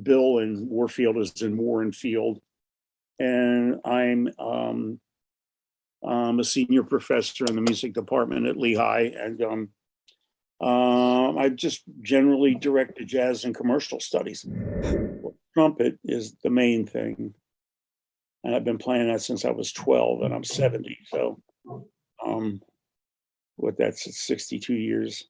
Bill in Warfield is in Warren Field, and I'm a senior professor in the music department at Lehigh, and I just generally direct the jazz and commercial studies. Trumpet is the main thing, and I've been playing that since I was 12, and I'm 70. So, that's 62 years.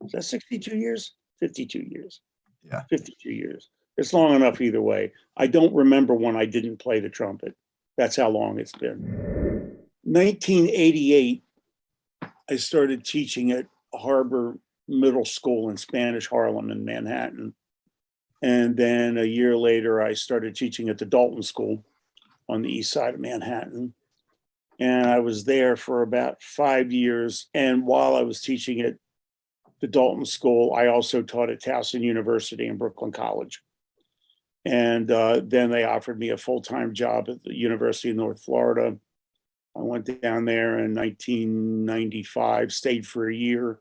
Is that 62 years? 52 years. Yeah. 52 years. It's long enough either way. I don't remember when I didn't play the trumpet. That's how long it's been. 1988, I started teaching at Harbor Middle School in Spanish Harlem in Manhattan. And then a year later, I started teaching at the Dalton School on the east side of Manhattan. And I was there for about 5 years. And while I was teaching at the Dalton School, I also taught at Towson University and Brooklyn College. And then they offered me a full-time job at the University of North Florida. I went down there in 1995, stayed for a year,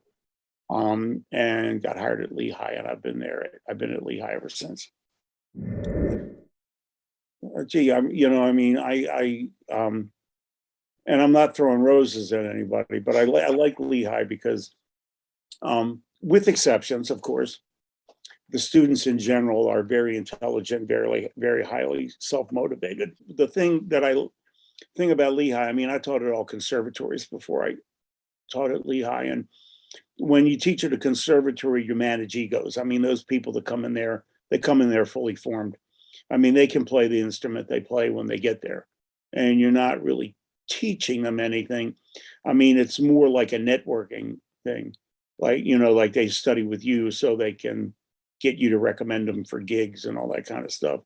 and got hired at Lehigh, and I've been at Lehigh ever since. Gee, and I'm not throwing roses at anybody, but I like Lehigh because, with exceptions, of course, the students in general are very intelligent, very, very highly self-motivated. The thing about Lehigh, I taught at all conservatories before I taught at Lehigh. And when you teach at a conservatory, you manage egos. Those people that come in there, they come in there fully formed. They can play the instrument they play when they get there. And you're not really teaching them anything. It's more like a networking thing. Like they study with you so they can get you to recommend them for gigs and all that kind of stuff.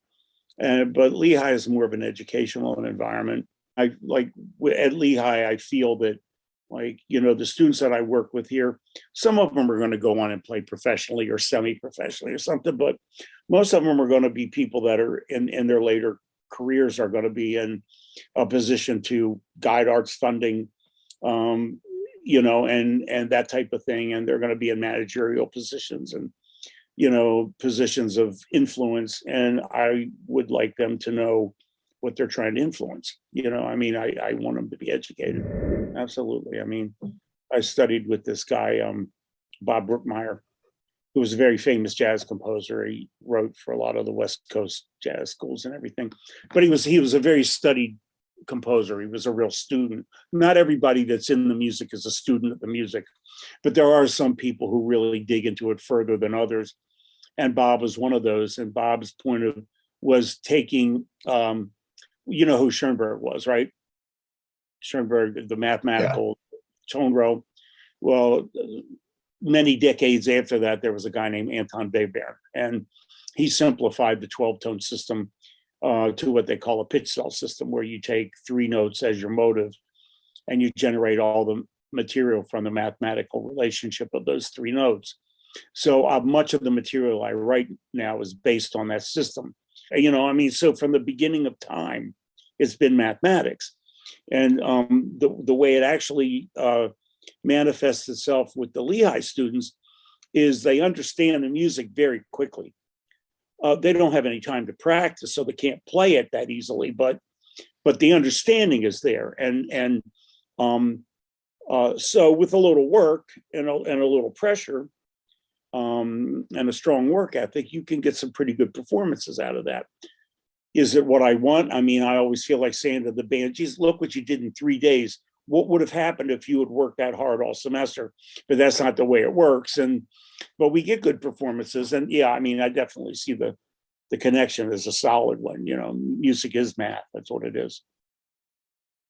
But Lehigh is more of an educational environment. At Lehigh, I feel that, the students that I work with here, some of them are going to go on and play professionally or semi-professionally or something, but most of them are going to be people that are in their later careers are going to be in a position to guide arts funding, and that type of thing. And they're going to be in managerial positions and, positions of influence. And I would like them to know what they're trying to influence. I want them to be educated. Absolutely. I studied with this guy, Bob Brookmeyer, who was a very famous jazz composer. He wrote for a lot of the West Coast jazz schools and everything, but he was a very studied composer. He was a real student. Not everybody that's in the music is a student of the music, but there are some people who really dig into it further than others. And Bob was one of those. And Bob's point was taking, who Schoenberg was, right? Schoenberg, the mathematical tone row. Well, many decades after that, there was a guy named Anton Webern, and he simplified the 12-tone system to what they call a pitch cell system, where you take 3 notes as your motive and you generate all the material from the mathematical relationship of those 3 notes. So much of the material I write now is based on that system. So from the beginning of time, it's been mathematics. And the way it actually manifests itself with the Lehigh students is they understand the music very quickly. They don't have any time to practice, so they can't play it that easily, but the understanding is there. And so with a little work and a little pressure, and a strong work ethic, you can get some pretty good performances out of that. Is it what I want? I always feel like saying to the band, geez, look what you did in 3 days. What would have happened if you had worked that hard all semester? But that's not the way it works. But we get good performances. And yeah, I definitely see the connection as a solid one. Music is math. That's what it is.